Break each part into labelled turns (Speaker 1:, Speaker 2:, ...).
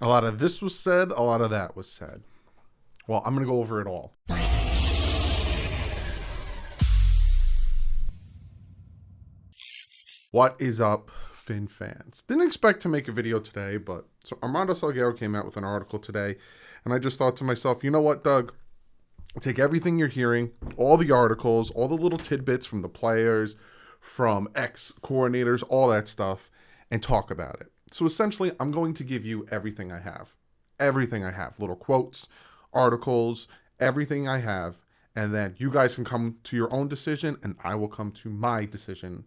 Speaker 1: A lot of this was said, a lot of that was said. Well, I'm going to go over it all. What is up, Fin fans? Didn't expect to make a video today, but so Armando Salguero came out with an article today, and I just thought to myself, you know what, Doug? Take everything you're hearing, all the articles, all the little tidbits from the players, from ex-coordinators, all that stuff, and talk about it. So essentially, I'm going to give you everything I have. Everything I have. Little quotes, articles, everything I have. And then you guys can come to your own decision, and I will come to my decision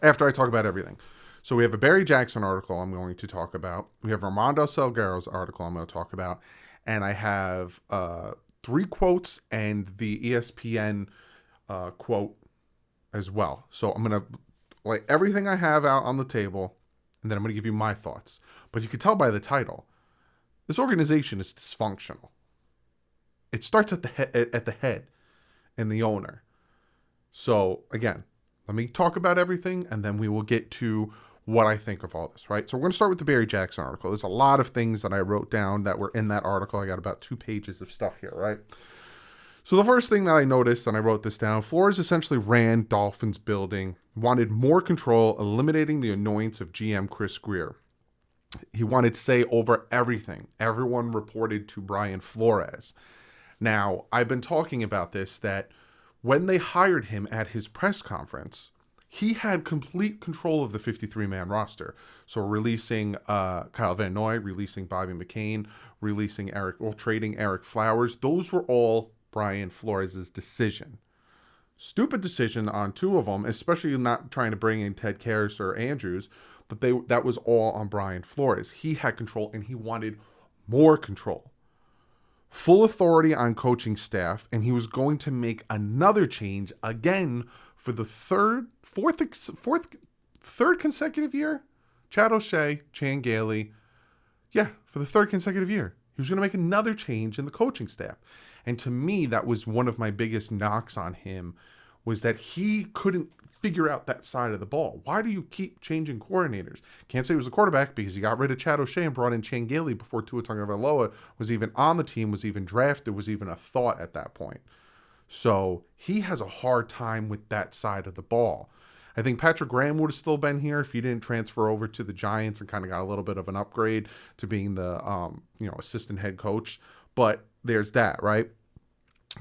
Speaker 1: after I talk about everything. So we have a Barry Jackson article I'm going to talk about. We have Armando Salguero's article I'm going to talk about. And I have 3 quotes and the ESPN quote as well. So I'm going to lay everything I have out on the table, and then I'm going to give you my thoughts. But you can tell by the title, this organization is dysfunctional. It starts at the head and the owner. So again, let me talk about everything, and then we will get to what I think of all this, right? So we're going to start with the Barry Jackson article. There's a lot of things that I wrote down that were in that article. I got about 2 pages of stuff here, right? So the first thing that I noticed, and I wrote this down, Flores essentially ran Dolphins building, wanted more control, eliminating the annoyance of GM Chris Grier. He wanted say over everything. Everyone reported to Brian Flores. Now, I've been talking about this, that when they hired him at his press conference, he had complete control of the 53-man roster. So releasing Kyle Van Noy, releasing Bobby McCain, trading Eric Flowers, those were all Brian Flores' decision. Stupid decision on 2 of them, especially not trying to bring in Ted Karras or Andrews, but that was all on Brian Flores. He had control, and he wanted more control. Full authority on coaching staff, and he was going to make another change again for the third consecutive year. Chad O'Shea, Chan Gailey, for the 3rd consecutive year. He was going to make another change in the coaching staff. And to me, that was one of my biggest knocks on him, was that he couldn't figure out that side of the ball. Why do you keep changing coordinators? Can't say he was a quarterback because he got rid of Chad O'Shea and brought in Chan Gailey before Tua Tagovailoa was even on the team, was even drafted, was even a thought at that point. So he has a hard time with that side of the ball. I think Patrick Graham would have still been here if he didn't transfer over to the Giants and kind of got a little bit of an upgrade to being the assistant head coach. But there's that, right?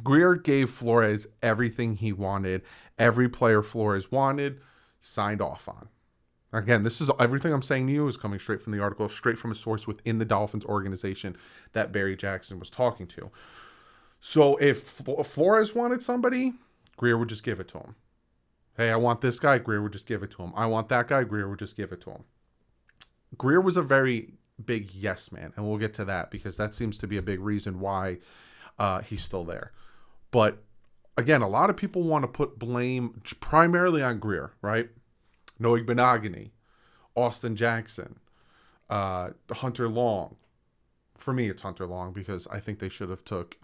Speaker 1: Grier gave Flores everything he wanted. Every player Flores wanted, signed off on. Again, this is everything I'm saying to you is coming straight from the article, straight from a source within the Dolphins organization that Barry Jackson was talking to. So if Flores wanted somebody, Grier would just give it to him. Hey, I want this guy, Grier would just give it to him. I want that guy, Grier would just give it to him. Grier was a very big yes man, and we'll get to that because that seems to be a big reason why he's still there. But again, a lot of people want to put blame primarily on Grier, right? Noah Benogany, Austin Jackson, Hunter Long. For me, it's Hunter Long because I think they should have took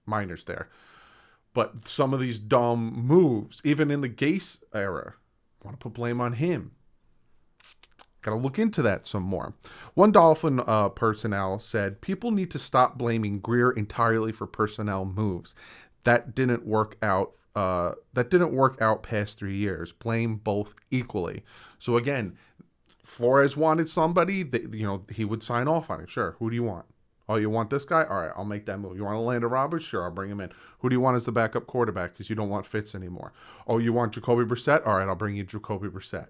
Speaker 1: minors there. But some of these dumb moves, even in the Gase era, I want to put blame on him. Got to look into that some more. One Dolphin personnel said, people need to stop blaming Grier entirely for personnel moves. That didn't work out. Past 3 years. Blame both equally. So again, Flores wanted somebody that, he would sign off on it. Sure. Who do you want? Oh, you want this guy? All right, I'll make that move. You want Orlando Roberts? Sure, I'll bring him in. Who do you want as the backup quarterback? Because you don't want Fitz anymore. Oh, you want Jacoby Brissett? All right, I'll bring you Jacoby Brissett.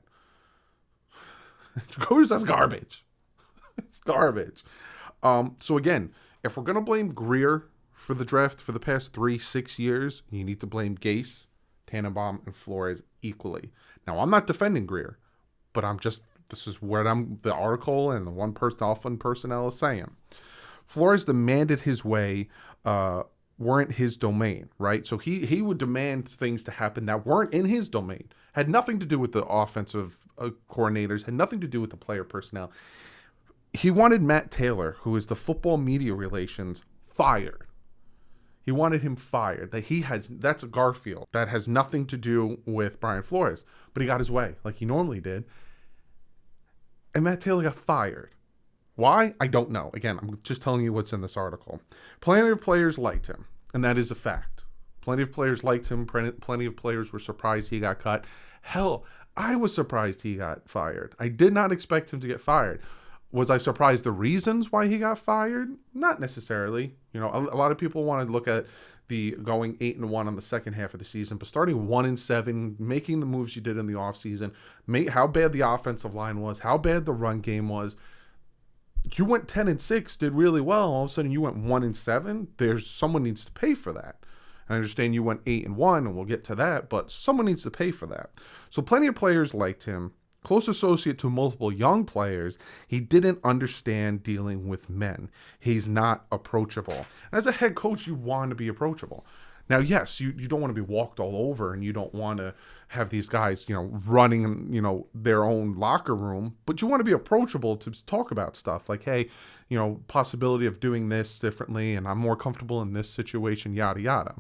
Speaker 1: Jacoby's that's garbage. It's garbage. So again, if we're gonna blame Grier for the draft for the past 6 years, you need to blame Gase, Tannenbaum, and Flores equally. Now, I'm not defending Grier, but this is what the article and the one Dolphin personnel is saying. Flores demanded his way weren't his domain, right? So he would demand things to happen that weren't in his domain. Had nothing to do with the offensive coordinators, had nothing to do with the player personnel. He wanted Matt Taylor, who is the football media relations, fired. He wanted him fired. That's a Garfield. That has nothing to do with Brian Flores. But he got his way, like he normally did. and Matt Taylor got fired. Why? I don't know. Again, I'm just telling you what's in this article. Plenty of players liked him, and that is a fact. Plenty of players liked him. Plenty of players were surprised he got cut. Hell, I was surprised he got fired. I did not expect him to get fired. Was I surprised the reasons why he got fired? Not necessarily. You know, a lot of people want to look at the going 8-1 on the second half of the season, but starting 1-7, making the moves you did in the offseason, how bad the offensive line was, how bad the run game was. You went 10-6, did really well. All of a sudden, you went 1-7. There's someone needs to pay for that. I understand you went 8-1, and we'll get to that, but someone needs to pay for that. So plenty of players liked him. Close associate to multiple young players, he didn't understand dealing with men. He's not approachable. As a head coach, you want to be approachable. Now, yes, you don't want to be walked all over, and you don't want to have these guys, running, their own locker room, but you want to be approachable to talk about stuff like, hey, possibility of doing this differently, and I'm more comfortable in this situation, yada, yada.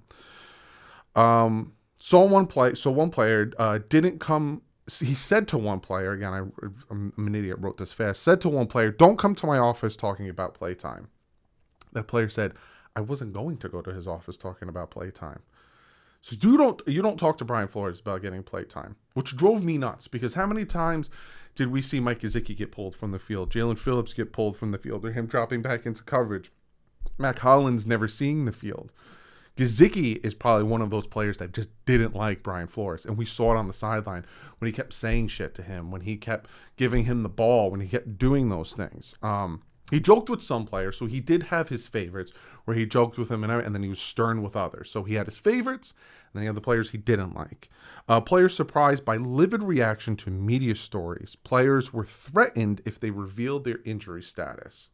Speaker 1: So one player didn't come. He said to one player, again, I'm an idiot, wrote this fast, said to one player, don't come to my office talking about playtime. That player said, I wasn't going to go to his office talking about playtime. So you don't talk to Brian Flores about getting playtime, which drove me nuts, because how many times did we see Mike Gesicki get pulled from the field, Jalen Phillips get pulled from the field, or him dropping back into coverage, Mac Hollins never seeing the field. Gesicki is probably one of those players that just didn't like Brian Flores, and we saw it on the sideline when he kept saying shit to him, when he kept giving him the ball, when he kept doing those things. He joked with some players, so he did have his favorites where he joked with them, and then he was stern with others. So he had his favorites, and then he had the players he didn't like. Players surprised by livid reaction to media stories. Players were threatened if they revealed their injury status.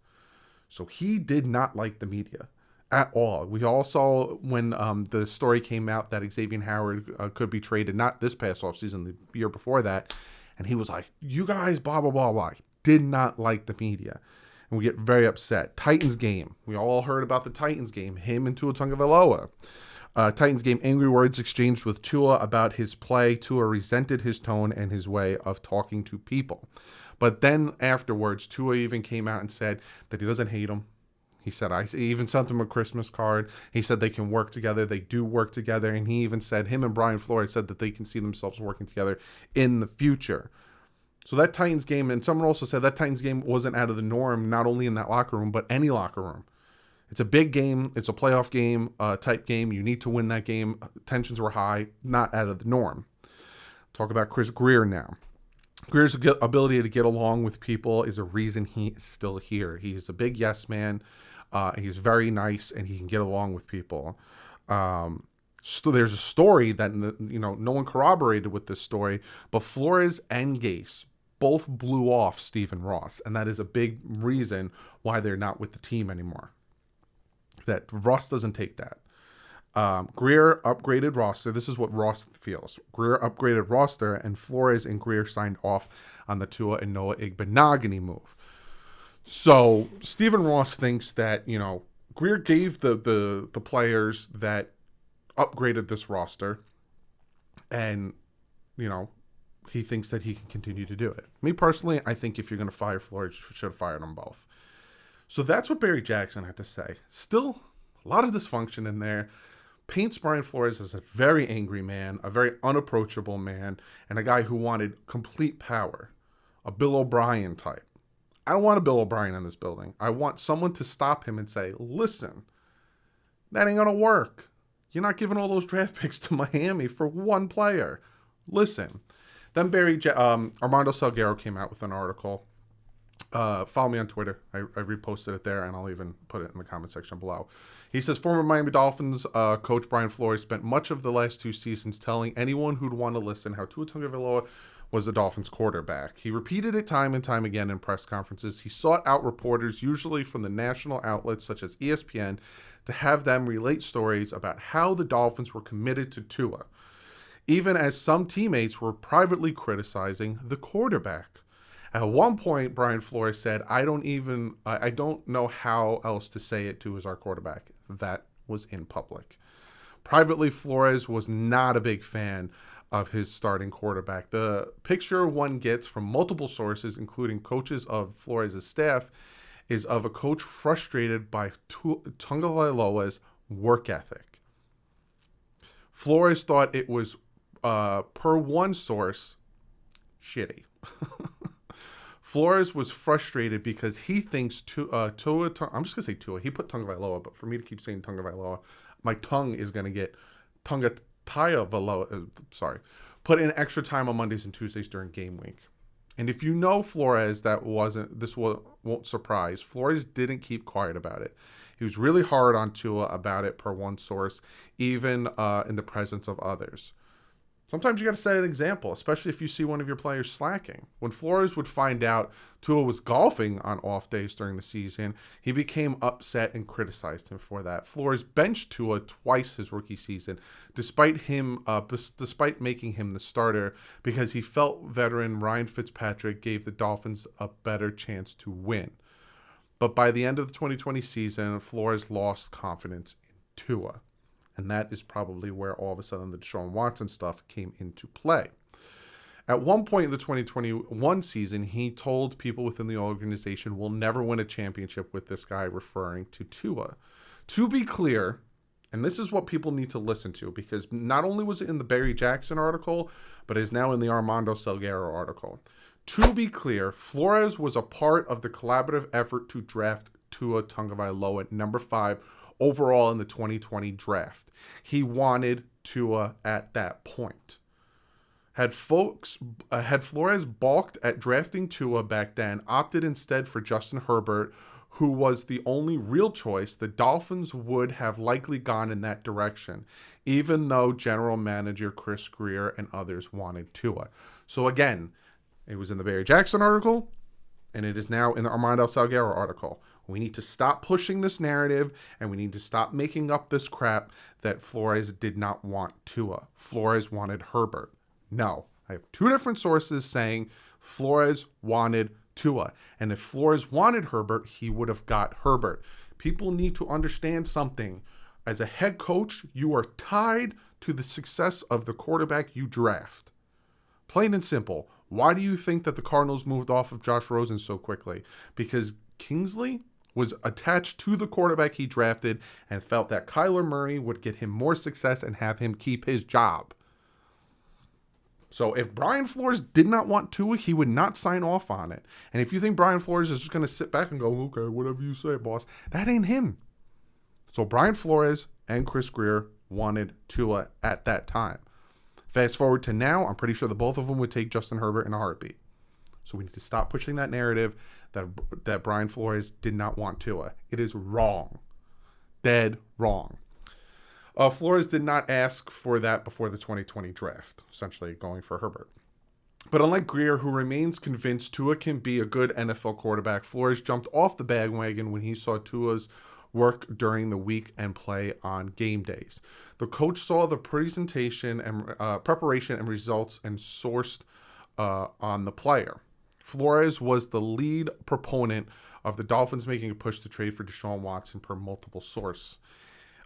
Speaker 1: So he did not like the media at all. We all saw when the story came out that Xavier Howard could be traded, not this past offseason, the year before that, and he was like, you guys, blah, blah, blah, blah. Did not like the media. And we get very upset. Titans game. We all heard about the Titans game. Him and Tua Tagovailoa. Titans game, angry words exchanged with Tua about his play. Tua resented his tone and his way of talking to people. But then afterwards, Tua even came out and said that he doesn't hate him. He said, I even sent him a Christmas card. He said they can work together. They do work together. And he even said, him and Brian Flores said that they can see themselves working together in the future. So that Titans game, and someone also said that Titans game wasn't out of the norm, not only in that locker room, but any locker room. It's a big game. It's a playoff game, type game. You need to win that game. Tensions were high, not out of the norm. Talk about Chris Grier now. Grier's ability to get along with people is a reason he is still here. He's a big yes man. He's very nice, and he can get along with people. So there's a story that, no one corroborated with this story, but Flores and Gase both blew off Stephen Ross, and that is a big reason why they're not with the team anymore. That Ross doesn't take that. Grier upgraded roster. This is what Ross feels. Grier upgraded roster, and Flores and Grier signed off on the Tua and Noah Igbenogany move. So Stephen Ross thinks that, Grier gave the players that upgraded this roster, and, he thinks that he can continue to do it. Me personally, I think if you're going to fire Flores, you should have fired them both. So that's what Barry Jackson had to say. Still, a lot of dysfunction in there. Paints Brian Flores as a very angry man, a very unapproachable man, and a guy who wanted complete power. A Bill O'Brien type. I don't want a Bill O'Brien in this building. I want someone to stop him and say, listen, that ain't going to work. You're not giving all those draft picks to Miami for one player. Listen. Then Armando Salguero came out with an article. Follow me on Twitter. I reposted it there, and I'll even put it in the comment section below. He says, former Miami Dolphins coach Brian Flores spent much of the last 2 seasons telling anyone who'd want to listen how Tua Tagovailoa was the Dolphins quarterback. He repeated it time and time again in press conferences. He sought out reporters, usually from the national outlets such as ESPN, to have them relate stories about how the Dolphins were committed to Tua, even as some teammates were privately criticizing the quarterback. At one point, Brian Flores said, I don't know how else to say it to as our quarterback. That was in public. Privately, Flores was not a big fan of his starting quarterback. The picture one gets from multiple sources, including coaches of Flores' staff, is of a coach frustrated by Tagovailoa's work ethic. Flores thought it was, per one source, shitty. Flores was frustrated because he thinks I'm just going to say Tua. He put Tagovailoa, but for me to keep saying Tagovailoa, my tongue is going to get Tagovailoa. Put in extra time on Mondays and Tuesdays during game week. And if you know Flores, won't surprise. Flores didn't keep quiet about it. He was really hard on Tua about it, per one source, even in the presence of others. Sometimes you got to set an example, especially if you see one of your players slacking. When Flores would find out Tua was golfing on off days during the season, he became upset and criticized him for that. Flores benched Tua twice his rookie season, despite making him the starter, because he felt veteran Ryan Fitzpatrick gave the Dolphins a better chance to win. But by the end of the 2020 season, Flores lost confidence in Tua. And that is probably where all of a sudden the Deshaun Watson stuff came into play. At one point in the 2021 season, he told people within the organization, we'll never win a championship with this guy, referring to Tua. To be clear, and this is what people need to listen to, because not only was it in the Barry Jackson article, but is now in the Armando Salguero article. To be clear, Flores was a part of the collaborative effort to draft Tua Tagovailoa at number 5 overall in the 2020 draft. He wanted Tua at that point. Had Flores balked at drafting Tua back then, opted instead for Justin Herbert, who was the only real choice, the Dolphins would have likely gone in that direction, even though general manager Chris Grier and others wanted Tua. So again, it was in the Barry Jackson article, and it is now in the Armando Salguero article. We need to stop pushing this narrative, and we need to stop making up this crap that Flores did not want Tua. Flores wanted Herbert. No, I have two different sources saying Flores wanted Tua. And if Flores wanted Herbert, he would have got Herbert. People need to understand something. As a head coach, you are tied to the success of the quarterback you draft. Plain and simple. Why do you think that the Cardinals moved off of Josh Rosen so quickly? Because Kingsley was attached to the quarterback he drafted and felt that Kyler Murray would get him more success and have him keep his job. So if Brian Flores did not want Tua, he would not sign off on it. And if you think Brian Flores is just going to sit back and go, okay, whatever you say, boss, that ain't him. So Brian Flores and Chris Grier wanted Tua at that time. Fast forward to now, I'm pretty sure the both of them would take Justin Herbert in a heartbeat. So we need to stop pushing that narrative that Brian Flores did not want Tua. It is wrong. Dead wrong. Flores did not ask for that before the 2020 draft, essentially going for Herbert. But unlike Grier, who remains convinced Tua can be a good NFL quarterback, Flores jumped off the bandwagon when he saw Tua's work during the week and play on game days. The coach saw the presentation and preparation and results and sourced on the player. Flores was the lead proponent of the Dolphins making a push to trade for Deshaun Watson per multiple source.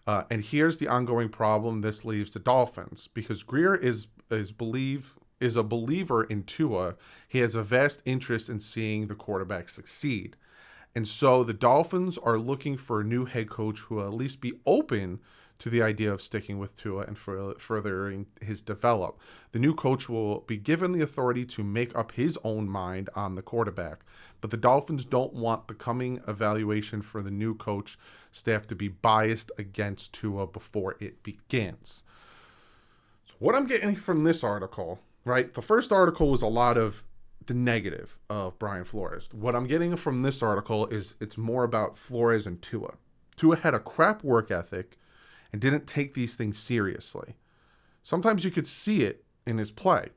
Speaker 1: And here's the ongoing problem this leaves the Dolphins. Because Grier is a believer in Tua, he has a vast interest in seeing the quarterback succeed. And so the Dolphins are looking for a new head coach who will at least be open to the idea of sticking with Tua and furthering his develop. The new coach will be given the authority to make up his own mind on the quarterback. But the Dolphins don't want the coming evaluation for the new coach staff to be biased against Tua before it begins. So what I'm getting from this article, right? The first article was a lot of the negative of Brian Flores. What I'm getting from this article is it's more about Flores and Tua. Tua had a crap work ethic and didn't take these things seriously. Sometimes you could see it in his play.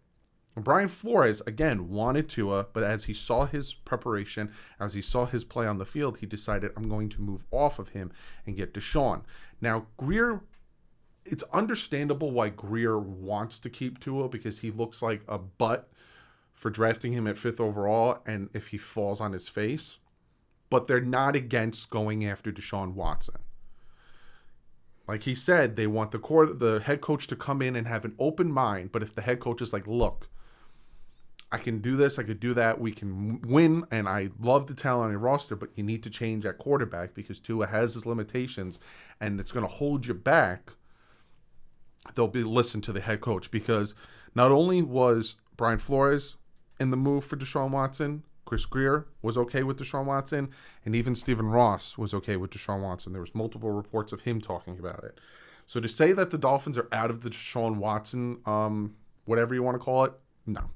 Speaker 1: Brian Flores, again, wanted Tua, but as he saw his preparation, as he saw his play on the field, he decided, I'm going to move off of him and get Deshaun. Now, Grier, it's understandable why Grier wants to keep Tua because he looks like a butt for drafting him at 5th overall and if he falls on his face. But they're not against going after Deshaun Watson. Like he said, they want the head coach to come in and have an open mind. But if the head coach is like, look, I can do this, I could do that, we can win, and I love the talent on your roster, but you need to change at quarterback because Tua has his limitations, and it's going to hold you back. They'll be listen to the head coach, because not only was Brian Flores in the move for Deshaun Watson, Chris Greer was okay with Deshaun Watson, and even Stephen Ross was okay with Deshaun Watson. There was multiple reports of him talking about it. So to say that the Dolphins are out of the Deshaun Watson, whatever you want to call it, no.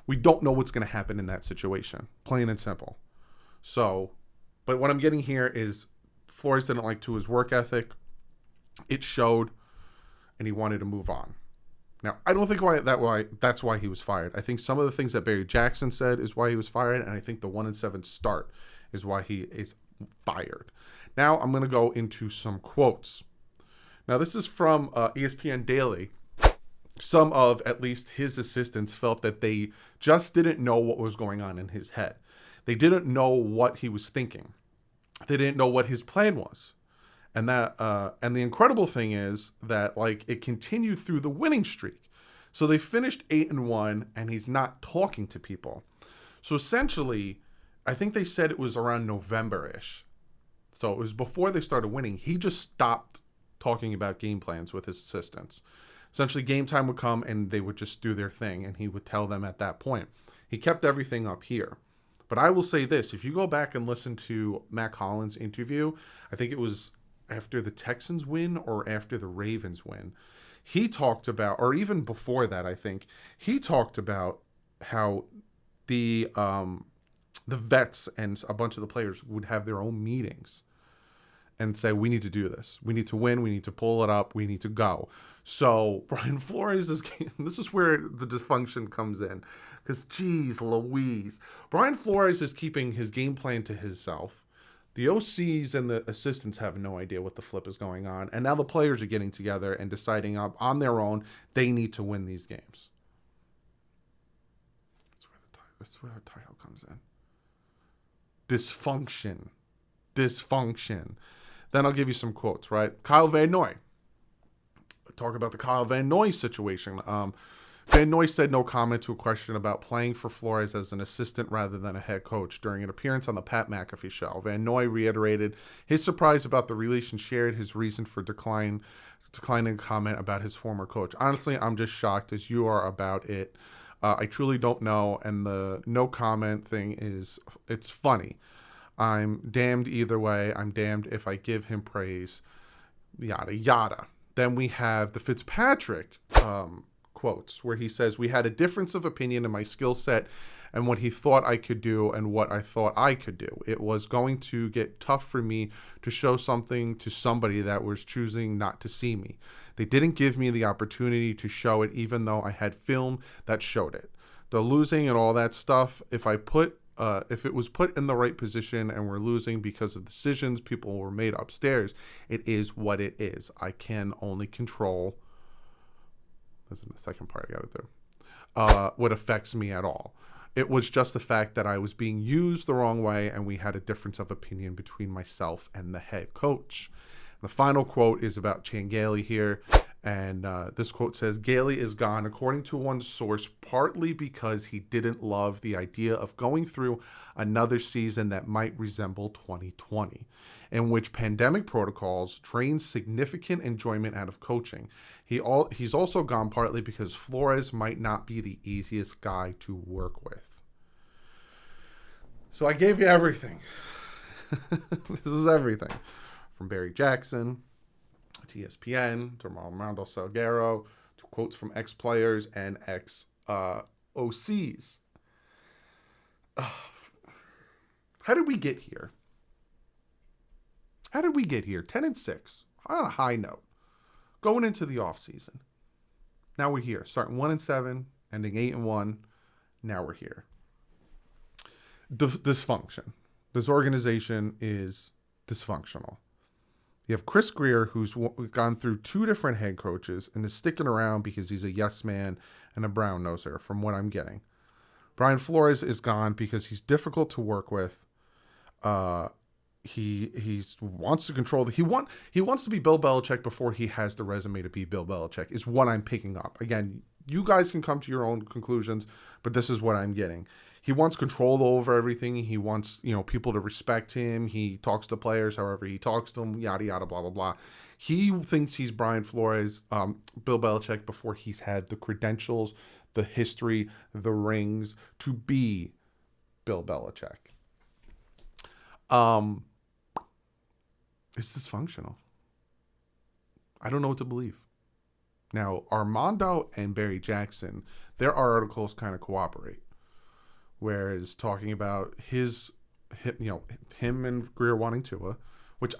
Speaker 1: We don't know what's going to happen in that situation, plain and simple. So, but what I'm getting here is Flores didn't like Tua's work ethic. It showed, and he wanted to move on. Now, I don't think that's why he was fired. I think some of the things that Barry Jackson said is why he was fired, and I think the 1-7 start is why he is fired. Now, I'm going to go into some quotes. Now, this is from ESPN Daily. Some of, at least his assistants, felt that they just didn't know what was going on in his head. They didn't know what he was thinking. They didn't know what his plan was. And the incredible thing is that, like, it continued through the winning streak. So they finished 8-1, and he's not talking to people. So essentially, I think they said it was around November-ish. So it was before they started winning. He just stopped talking about game plans with his assistants. Essentially, game time would come and they would just do their thing, and he would tell them at that point. He kept everything up here. But I will say this, if you go back and listen to Matt Collins' interview, I think it was after the Texans win or after the Ravens win, he talked about, or even before that, I think, he talked about how the vets and a bunch of the players would have their own meetings and say, we need to do this. We need to win. We need to pull it up. We need to go. So Brian Flores is, this is where the dysfunction comes in. Because, geez Louise. Brian Flores is keeping his game plan to himself. The OCs and the assistants have no idea what the flip is going on. And now the players are getting together and deciding on their own they need to win these games. That's where the title comes in. Dysfunction. Then I'll give you some quotes, right? Kyle Van Noy. Talk about the Kyle Van Noy situation. Van Noy said no comment to a question about playing for Flores as an assistant rather than a head coach during an appearance on the Pat McAfee show. Van Noy reiterated his surprise about the release and shared his reason for declining comment about his former coach. Honestly, I'm just shocked as you are about it. I truly don't know, and the no comment thing it's funny. I'm damned either way. I'm damned if I give him praise, yada, yada. Then we have the Fitzpatrick quotes where he says, we had a difference of opinion in my skill set and what he thought I could do and what I thought I could do. It was going to get tough for me to show something to somebody that was choosing not to see me. They didn't give me the opportunity to show it, even though I had film that showed it. The losing and all that stuff, if it was put in the right position and we're losing because of decisions people were made upstairs, it is what it is. I can only control, this is the second part I got to do, what affects me at all. It was just the fact that I was being used the wrong way and we had a difference of opinion between myself and the head coach. The final quote is about Chan Gailey here. And this quote says, Gailey is gone, according to one source, partly because he didn't love the idea of going through another season that might resemble 2020, in which pandemic protocols drained significant enjoyment out of coaching. He's also gone partly because Flores might not be the easiest guy to work with. So I gave you everything. This is everything. From Barry Jackson to ESPN, to Armando Salguero, to quotes from ex-players and ex-OCs. How did we get here? 10-6, on a high note, going into the offseason. Now we're here, starting 1-7, ending 8-1. Now we're here. Dysfunction. This organization is dysfunctional. You have Chris Greer, who's gone through 2 different head coaches and is sticking around because he's a yes man and a brown noser, from what I'm getting. Brian Flores is gone because he's difficult to work with. he wants to control he wants to be Bill Belichick before he has the resume to be Bill Belichick, is what I'm picking up. Again, you guys can come to your own conclusions, but this is what I'm getting. He wants control over everything. He wants, people to respect him. He talks to players however he talks to them, yada, yada, blah, blah, blah. He thinks he's Brian Flores, Bill Belichick, before he's had the credentials, the history, the rings to be Bill Belichick. It's dysfunctional. I don't know what to believe. Now, Armando and Barry Jackson, their articles kind of cooperate. Whereas talking about him and Greer wanting Tua, which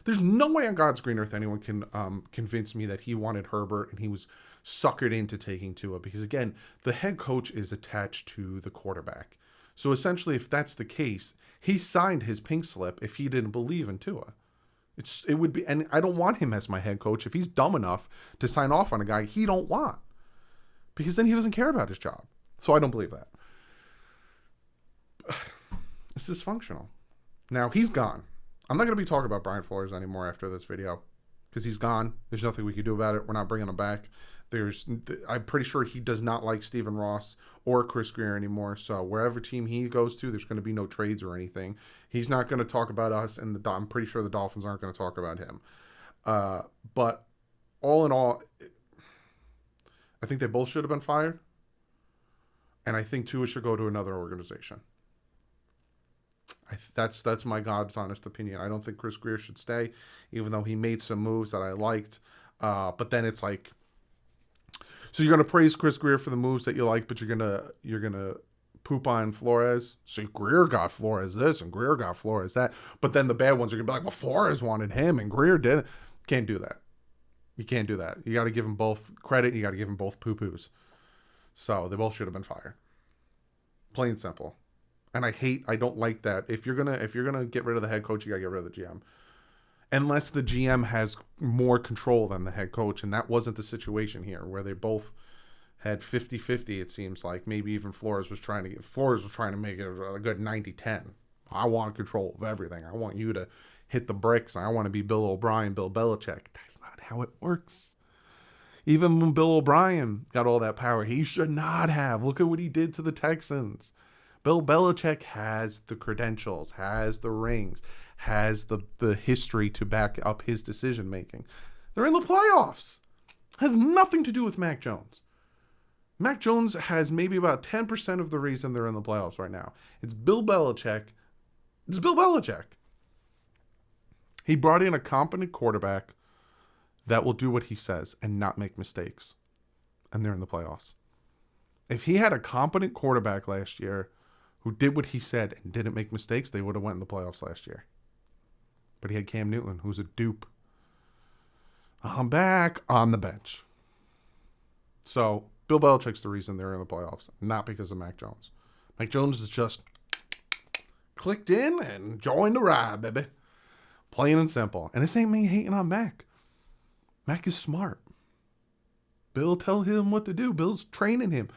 Speaker 1: there's no way on God's green earth anyone can convince me that he wanted Herbert and he was suckered into taking Tua, because again, the head coach is attached to the quarterback. So essentially, if that's the case, he signed his pink slip if he didn't believe in Tua. It would be, and I don't want him as my head coach if he's dumb enough to sign off on a guy he don't want, because then he doesn't care about his job. So I don't believe that. It's dysfunctional. Now, he's gone. I'm not going to be talking about Brian Flores anymore after this video, because he's gone. There's nothing we can do about it. We're not bringing him back. I'm pretty sure he does not like Stephen Ross or Chris Greer anymore. So wherever team he goes to, there's going to be no trades or anything. He's not going to talk about us, and I'm pretty sure the Dolphins aren't going to talk about him. But all in all, I think they both should have been fired. And I think Tua should go to another organization. That's my God's honest opinion. I don't think Chris Greer should stay, even though he made some moves that I liked. But then it's like, so you're gonna praise Chris Greer for the moves that you like, but you're gonna poop on Flores. So Greer got Flores this and Greer got Flores that, but then the bad ones are gonna be like, well, Flores wanted him and Greer didn't. Can't do that. You can't do that. You got to give them both credit. You got to give them both poo-poos. So they both should have been fired. Plain and simple. And I don't like that. If you're gonna get rid of the head coach, you gotta get rid of the GM. Unless the GM has more control than the head coach, and that wasn't the situation here, where they both had 50-50, it seems like. Maybe even Flores was trying to make it a good 90-10. I want control of everything. I want you to hit the bricks. I want to be Bill O'Brien, Bill Belichick. That's not how it works. Even when Bill O'Brien got all that power, he should not have. Look at what he did to the Texans. Bill Belichick has the credentials, has the rings, has the history to back up his decision-making. They're in the playoffs. Has nothing to do with Mac Jones. Mac Jones has maybe about 10% of the reason they're in the playoffs right now. It's Bill Belichick. It's Bill Belichick. He brought in a competent quarterback that will do what he says and not make mistakes. And they're in the playoffs. If he had a competent quarterback last year who did what he said and didn't make mistakes, they would have went in the playoffs last year. But he had Cam Newton, who's a dupe. I'm back on the bench. So Bill Belichick's the reason they're in the playoffs, not because of Mac Jones. Mac Jones is just clicked in and joined the ride, baby. Plain and simple. And this ain't me hating on Mac. Mac is smart. Bill tell him what to do. Bill's training him.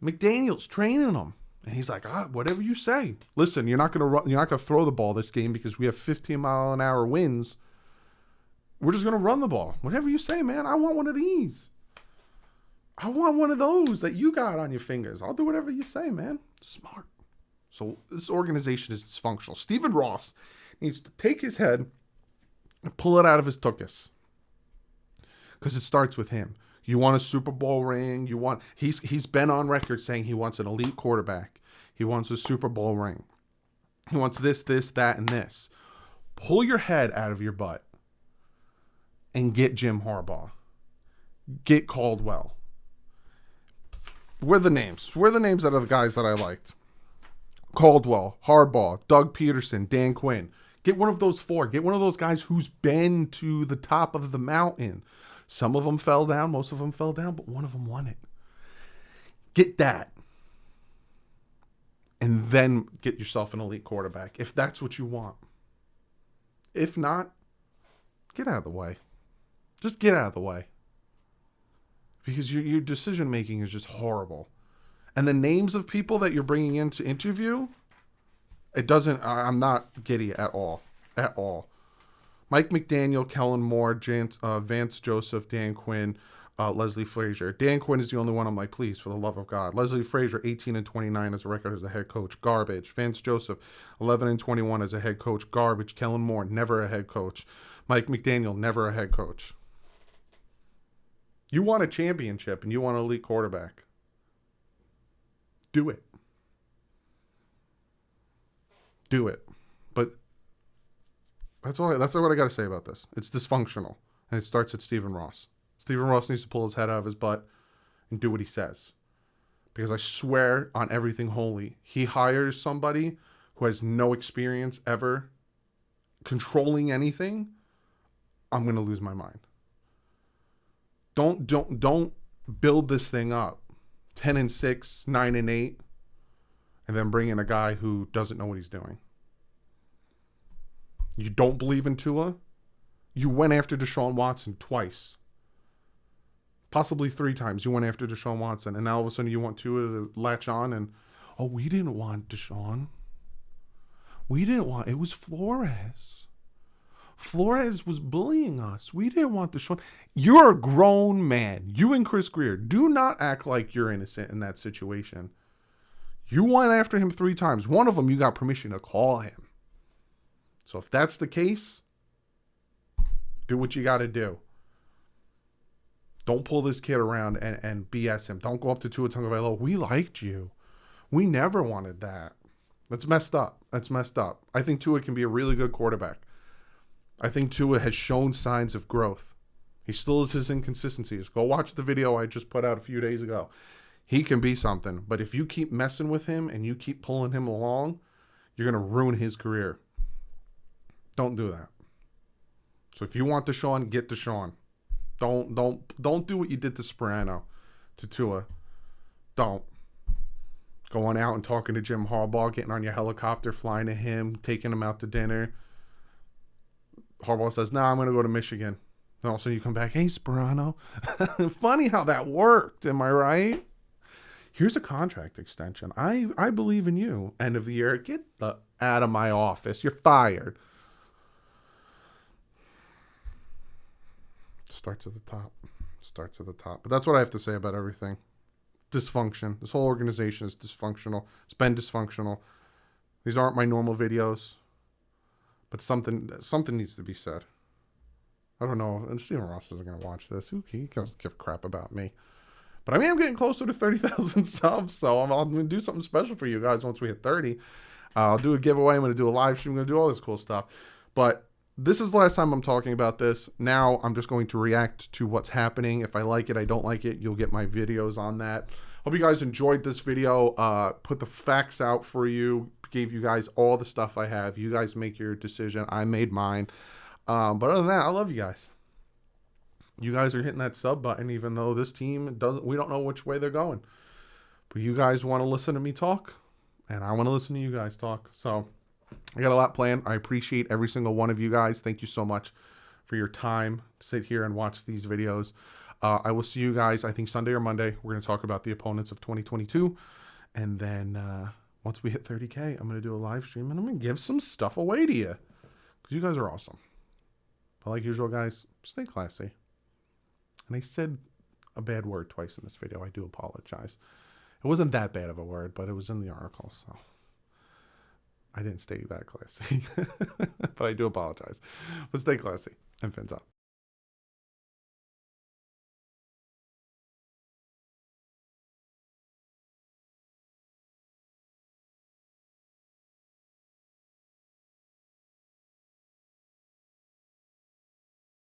Speaker 1: McDaniel's training him. And he's like, whatever you say. Listen, you're not gonna throw the ball this game because we have 15-mile-an-hour winds. We're just gonna run the ball. Whatever you say, man. I want one of these. I want one of those that you got on your fingers. I'll do whatever you say, man. Smart. So this organization is dysfunctional. Stephen Ross needs to take his head and pull it out of his tuchus. Because it starts with him. You want a Super Bowl ring. He's been on record saying he wants an elite quarterback. He wants a Super Bowl ring. He wants this, that, and this. Pull your head out of your butt and get Jim Harbaugh. Get Caldwell. Where are the names? Where are the names out of the guys that I liked? Caldwell, Harbaugh, Doug Peterson, Dan Quinn. Get one of those four. Get one of those guys who's been to the top of the mountain. Some of them fell down. Most of them fell down, but one of them won it. Get that. And then get yourself an elite quarterback if that's what you want. If not, get out of the way. Just get out of the way. Because your decision-making is just horrible. And the names of people that you're bringing in to interview, It doesn't. I'm not giddy at all. At all. Mike McDaniel, Kellen Moore, Vance Joseph, Dan Quinn, Leslie Frazier. Dan Quinn is the only one I'm like, please, for the love of God. Leslie Frazier, 18-29 as a record as a head coach. Garbage. Vance Joseph, 11-21 as a head coach. Garbage. Kellen Moore, never a head coach. Mike McDaniel, never a head coach. You want a championship and you want an elite quarterback. Do it. Do it. But that's what I got to say about this. It's dysfunctional. And it starts at Stephen Ross. Stephen Ross needs to pull his head out of his butt and do what he says. Because I swear on everything holy, he hires somebody who has no experience ever controlling anything. I'm going to lose my mind. Don't build this thing up 10-6, 9-8, and then bring in a guy who doesn't know what he's doing. You don't believe in Tua? You went after Deshaun Watson twice. Possibly 3 times you went after Deshaun Watson, and now all of a sudden you want Tua to latch on and, oh, we didn't want Deshaun. It was Flores. Flores was bullying us. We didn't want Deshaun. You're a grown man. You and Chris Greer. Do not act like you're innocent in that situation. You went after him 3 times. One of them, you got permission to call him. So if that's the case, do what you got to do. Don't pull this kid around and BS him. Don't go up to Tua Tagovailoa. We liked you. We never wanted that. That's messed up. I think Tua can be a really good quarterback. I think Tua has shown signs of growth. He still has his inconsistencies. Go watch the video I just put out a few days ago. He can be something. But if you keep messing with him and you keep pulling him along, you're going to ruin his career. Don't do that. So if you want Deshaun, get Deshaun. Don't do what you did to Sperano, to Tua. Don't. Going out and talking to Jim Harbaugh, getting on your helicopter, flying to him, taking him out to dinner. Harbaugh says, "Nah, I'm going to go to Michigan." And all of a sudden you come back, "Hey, Sperano." Funny how that worked. Am I right? Here's a contract extension. I believe in you. End of the year. Get out of my office. You're fired. Starts at the top. But that's what I have to say about everything. Dysfunction. This whole organization is dysfunctional. It's been dysfunctional. These aren't my normal videos. But something needs to be said. I don't know. And Stephen Ross isn't going to watch this. He doesn't give a crap about me. But I mean, I'm getting closer to 30,000 subs. So I'm going to do something special for you guys once we hit 30. I'll do a giveaway. I'm going to do a live stream. I'm going to do all this cool stuff. But this is the last time I'm talking about this. Now I'm just going to react to what's happening. If I like it, I don't like it, you'll get my videos on that. Hope you guys enjoyed this video. Put the facts out for you. Gave you guys all the stuff I have. You guys make your decision. I made mine. But other than that, I love you guys. You guys are hitting that sub button, even though this team doesn't. We don't know which way they're going. But you guys want to listen to me talk, and I want to listen to you guys talk. So I got a lot planned. I appreciate every single one of you guys. Thank you so much for your time to sit here and watch these videos. I will see you guys, I think, Sunday or Monday. We're going to talk about the opponents of 2022. And then once we hit 30K, I'm going to do a live stream, and I'm going to give some stuff away to you. Because you guys are awesome. But like usual, guys, stay classy. And I said a bad word twice in this video. I do apologize. It wasn't that bad of a word, but it was in the article, so I didn't stay that classy. But I do apologize. But stay classy, and fins up.